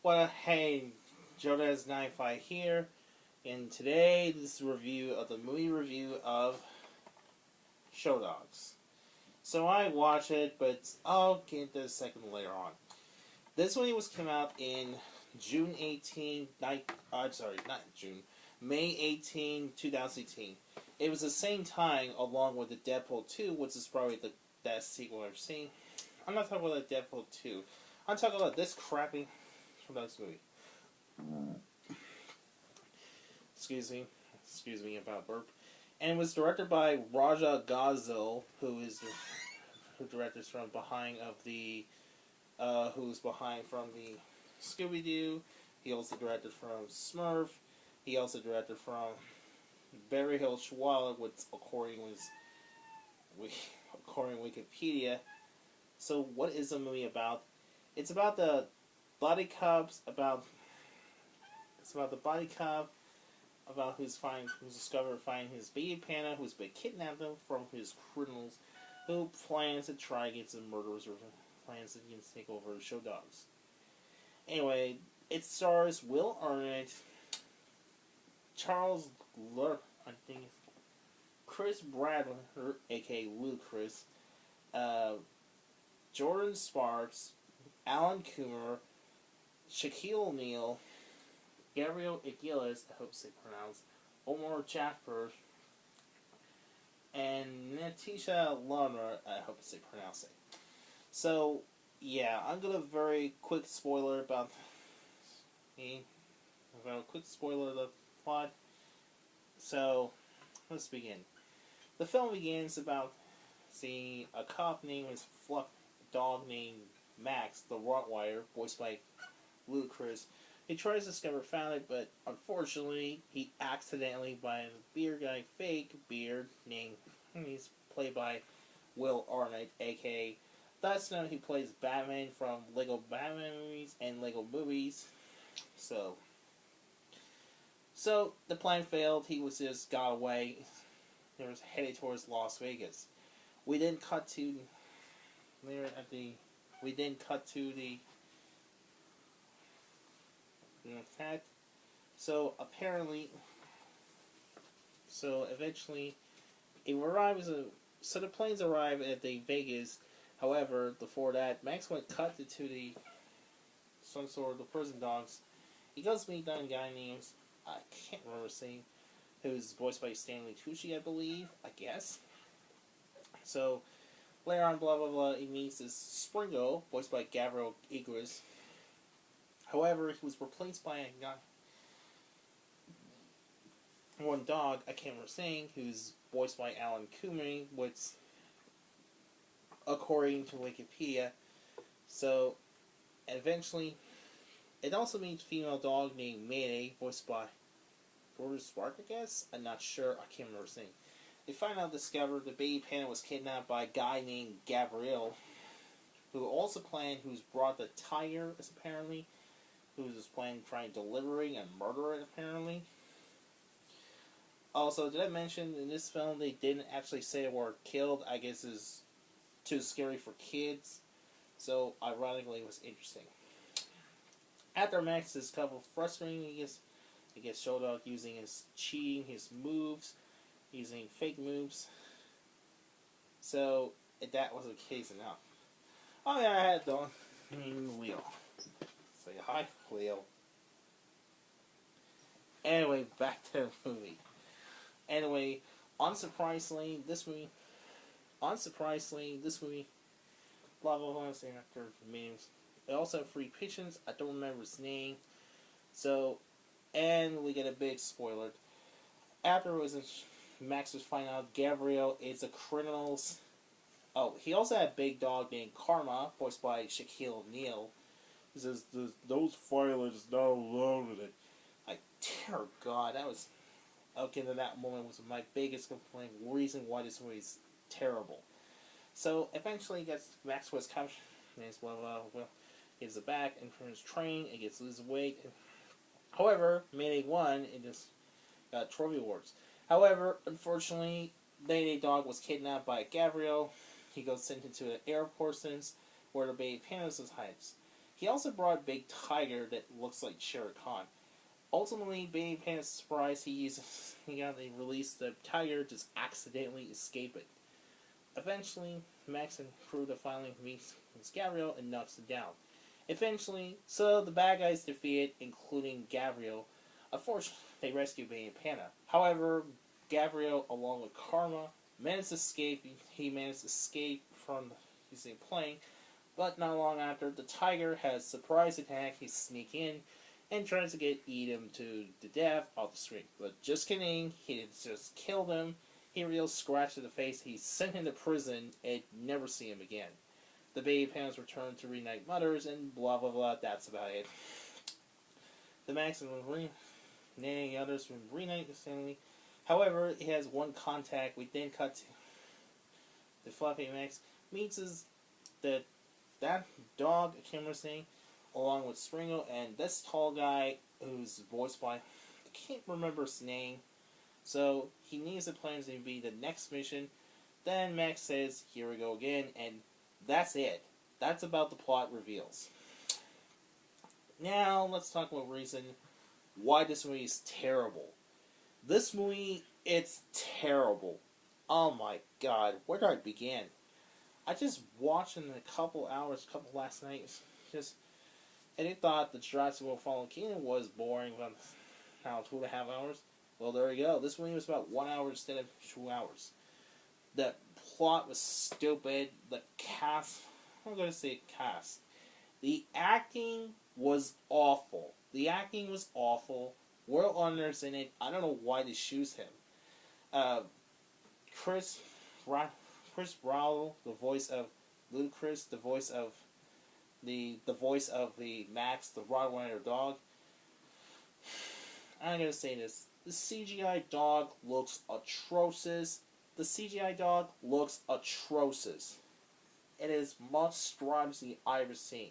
Well, hey, Jodas95 here, and today this is a review of the movie review of Show Dogs. So I watched it, but I'll get into a second later on. This movie came out in June 18, May 18, 2018. It was the same time along with the Deadpool 2, which is probably the best sequel I've seen. I'm not talking about the Deadpool 2. I'm talking about this crappy Show Dogs movie. Excuse me about burp. And it was directed by Raja Ghazal, who directors from behind from the Scooby-Doo. He also directed from Smurf. He also directed from Berry Hill Chihuahua, which according Wikipedia. So what is the movie about? It's about the body cops, about who's discovered finding his baby panda who's been kidnapped from his criminals, who plans to try against the murderers or plans to take over the Show Dogs. Anyway, it stars Will Arnett, Charles Chris Bradley, aka Ludacris, Jordan Sparks, Alan Coomer, Shaquille O'Neal, Gabriel Iglesias, I hope it's pronounced, Omar Jaffer, and Natisha Lerner, I hope it's pronounced it. So, yeah, I'm gonna very quick spoiler about me. I'm gonna quick spoiler the plot. So, let's begin. The film begins about seeing a cop named Fluff, dog named Max, the Rottweiler, voiced by Ludacris. He tries to discover Found It, but unfortunately, he accidentally buys a beard guy, fake beard, he's played by Will Arnett, aka that's known he plays Batman from Lego Batman movies and Lego movies. So the plan failed. He just got away. He was headed towards Las Vegas. We then cut to fact. So eventually, the planes arrive at the Vegas. However, before that, Max went cut to some sort of the prison dogs. He goes meet that guy named, I can't remember his name, who's voiced by Stanley Tucci, I believe, I guess. So later on, blah blah blah, he meets this Springo, voiced by Gabriel Iglesias. However, he was replaced by a guy, one dog, I can't remember saying, who's voiced by Alan Coomer, which, according to Wikipedia. So, eventually, it also meets a female dog named Mayday, voiced by Jordan Spark, I guess? I'm not sure, I can't remember saying. They discover the baby panda was kidnapped by a guy named Gabriel, who's brought the tiger, apparently, who's planning trying delivering and murder it, apparently. Also, did I mention in this film they didn't actually say the word killed? I guess is too scary for kids. So, ironically, it was interesting. After Max is kind of frustrating, he gets Show Dog using his moves, using fake moves. So, that was the case enough. Oh yeah, I had dog named Leo. Say hi, Leo. Anyway, back to the movie. Anyway, unsurprisingly, this movie, blah blah blah, saying after memes. It also had 3 patients, I don't remember his name. So, and we get a big spoiler. Afterwards, Max was finding out Gabriel is a criminal's. Oh, he also had a big dog named Karma, voiced by Shaquille O'Neal. He says, those filers not alone with it. Like, dear God, that was... Okay, that moment was my biggest complaint, reason why this movie is terrible. So, eventually, Max was captured, and gets it back, and from his train, and gets lose weight. However, Mayday won, and just got trophy awards. However, unfortunately, Mayday dog was kidnapped by Gabriel. He goes sent into an airport since where the baby panda hides. He also brought a big tiger that looks like Shere Khan. Ultimately, Baby Panda's surprise, he got to release the tiger, just accidentally escape it. Eventually, Max and crew finally meets Gabriel and knocks it down. Eventually, so the bad guys defeated, including Gabriel. Unfortunately, they rescue Baby Panda. However, Gabriel, along with Karma, managed to escape. He managed to escape from the plane, but not long after, the tiger has a surprise attack. He sneaks in and tries to eat him to the death off the screen. But just kidding, he just killed him. He real scratch to the face. He's sent him to prison and never see him again. The baby pandas return to reunite mothers and blah blah blah. That's about it. The Max and the others from reunite the family. However, he has one contact. We then cut to the Fluffy Max meets that dog, I can't remember his name, along with Springo and this tall guy who's voiced by, I can't remember his name. So he needs the plans to be the next mission. Then Max says, "Here we go again," and that's it. That's about the plot reveals. Now let's talk about reason why this movie is terrible. This movie, it's terrible. Oh my god, where do I begin? I just watched in a couple last night. And I thought the Jurassic World Fallen Kingdom was boring, about 2.5 hours. Well, there you go. This movie was about 1 hour instead of 2 hours. The plot was stupid. The cast, I'm going to say cast. The acting was awful. Will Arnett's in it. I don't know why they choose him. Chris Rowell, the voice of Ludacris, the voice of the Max, the Rottweiler dog. I'm gonna say this. The CGI dog looks atrocious. It is much stronger than I've ever seen.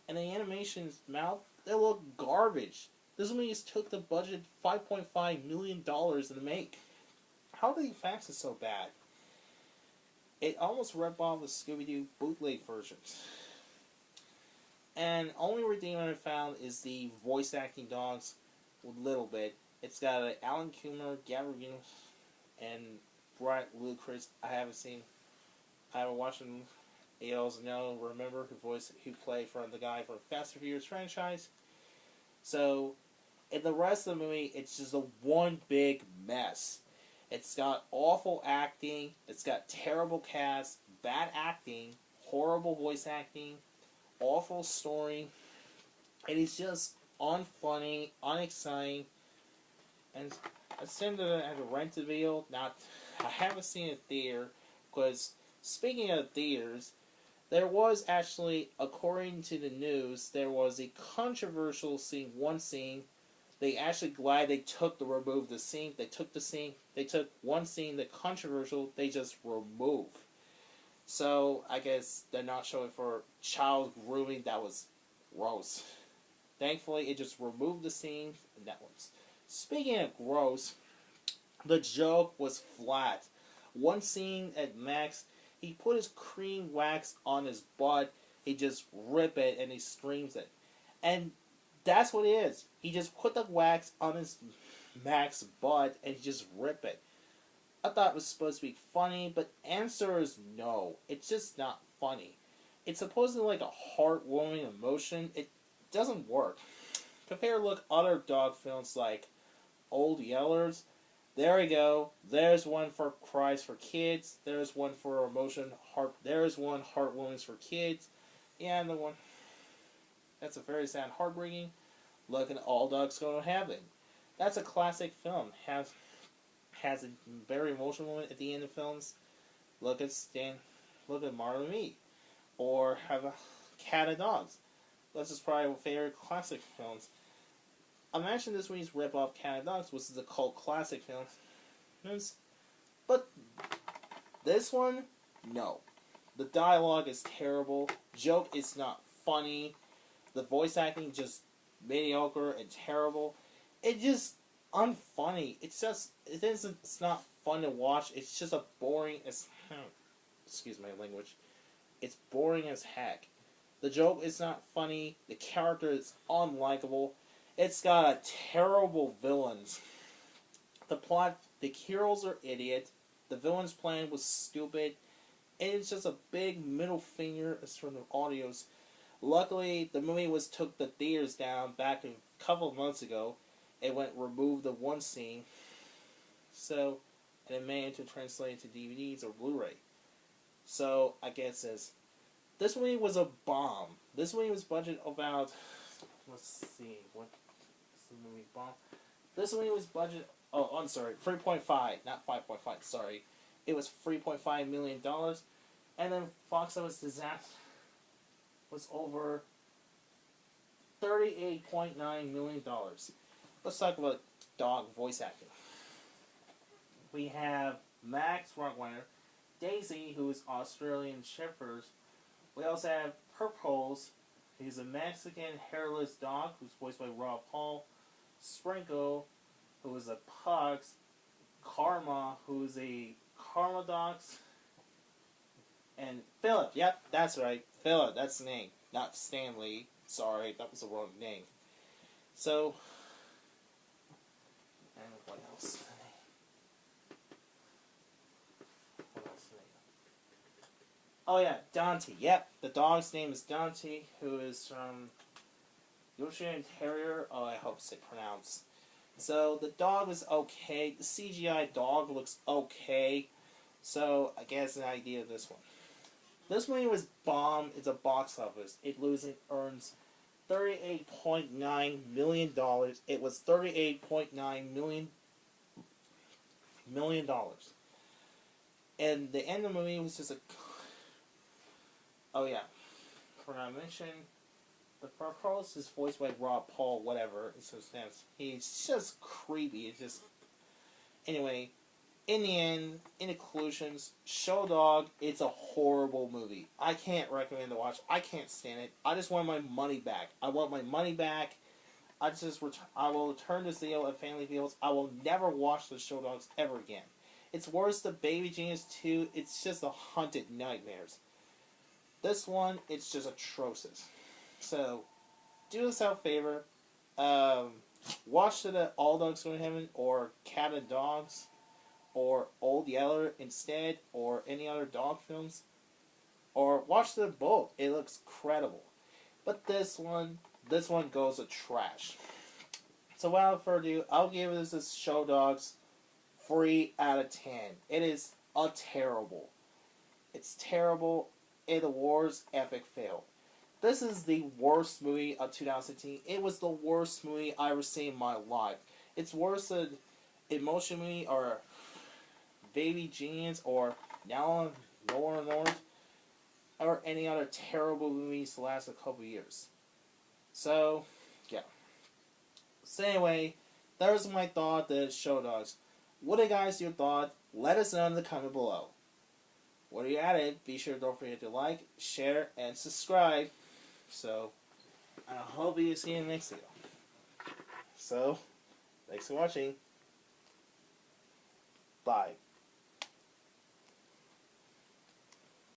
And the animation's mouth, they look garbage. This movie took the budget $5.5 million to make. How are the effects are so bad? It almost ripped off the Scooby-Doo bootleg versions. And only redeemer I found is the voice acting dogs a little bit. It's got Alan Kumar, Gabriel, and Brett Ludacris. I haven't watched them. You also remember who played from the guy from Fast and Furious franchise. So, in the rest of the movie, it's just a one big mess. It's got awful acting, it's got terrible cast, bad acting, horrible voice acting, awful story. It is just unfunny, unexciting, and I sent it at a rental video. Now, I haven't seen it there, because speaking of theaters, there was actually, according to the news, there was a controversial scene, one scene. They actually glad they removed the scene. They took one scene, the controversial, they just removed. So, I guess they're not showing for child grooming. That was gross. Thankfully, it just removed the scene, and that was. Speaking of gross, the joke was flat. One scene at Max, he put his cream wax on his butt, he just rip it, and he streams it. And that's what it is. He just put the wax on his Max butt, and he just rip it. I thought it was supposed to be funny, but answer is no. It's just not funny. It's supposedly like a heartwarming emotion. It doesn't work. Compare other dog films like Old Yellers. There we go. There's one for cries for kids. There's one for emotion. There's one heartwarming for kids. Yeah, and the one that's a very sad, heartbreaking. Look at All Dogs Go to Heaven. That's a classic film. Has a very emotional moment at the end of films. Look at Marley and Me, or have a Cat of Dogs. This is probably my favorite classic films. Imagine this week's rip-off Cat of Dogs, which is a cult classic film. But this one, no. The dialogue is terrible. Joke is not funny. The voice acting just mediocre and terrible. It just unfunny. It's not fun to watch. It's just excuse my language. It's boring as heck. The joke is not funny. The character is unlikable. It's got a terrible villains. The plot, the heroes are idiot. The villain's plan was stupid. And it's just a big middle finger as from the audios. Luckily, the movie took the theaters down back a couple of months ago. It went removed the one scene. So, and it managed to translate to DVDs or Blu-ray. So, I guess this movie was a bomb. This movie was budgeted about, let's see, what's the movie bomb? This movie was budgeted, oh, I'm sorry, 3.5, not 5.5, sorry. It was $3.5 million. And then Fox Office Disaster was over $38.9 million. Let's talk about dog voice acting. We have Max Rottweiler, Daisy, who is Australian Shepherd. We also have Purpose. He's a Mexican hairless dog who's voiced by Rob Paul. Sprinkle, who is a pug. Karma, who is a Karma dog. And Philip, yep, that's right. Philip, that's the name. Not Stanley. Sorry, that was the wrong name. So, and what else? Oh yeah, Dante. Yep, the dog's name is Dante, who is from Yorkshire Terrier. Oh, I hope it's pronounced. So the dog is okay. The CGI dog looks okay. So I guess an idea of this one. This movie was bomb. It's a box office. It earns $38.9 million. It was $38.9 million. And the end of the movie was just a... Oh yeah, forgot to mention, the Purpose is voiced by Rob Paul, whatever. It's his name. He's just creepy. It's just... Anyway, in the end, in conclusions, Show Dog, it's a horrible movie. I can't recommend to watch. I can't stand it. I just want my money back. I want my money back. I will return this deal at Family Fields. I will never watch the Show Dogs ever again. It's worse than Baby Genius 2. It's just a haunted nightmares. This one, it's just atrocious. So, do yourself a favor. Watch the All Dogs Go to Heaven, or Cat and Dogs, or Old Yeller instead, or any other dog films. Or watch them both. It looks credible. But this one goes to trash. So without further ado, I'll give this Show Dogs 3 out of 10. It is terrible. It's terrible. It awards epic fail. This is the worst movie of 2016. It was the worst movie I ever seen in my life. It's worse than Emotion Movie or Baby Genius or Now North or any other terrible movies the last couple of years. So, yeah. So anyway, that was my thought on the Show Dogs. What are guys your thought? Let us know in the comment below. While you're at it, be sure don't forget to like, share, and subscribe. So, I hope you see you in the next video. So, thanks for watching. Bye.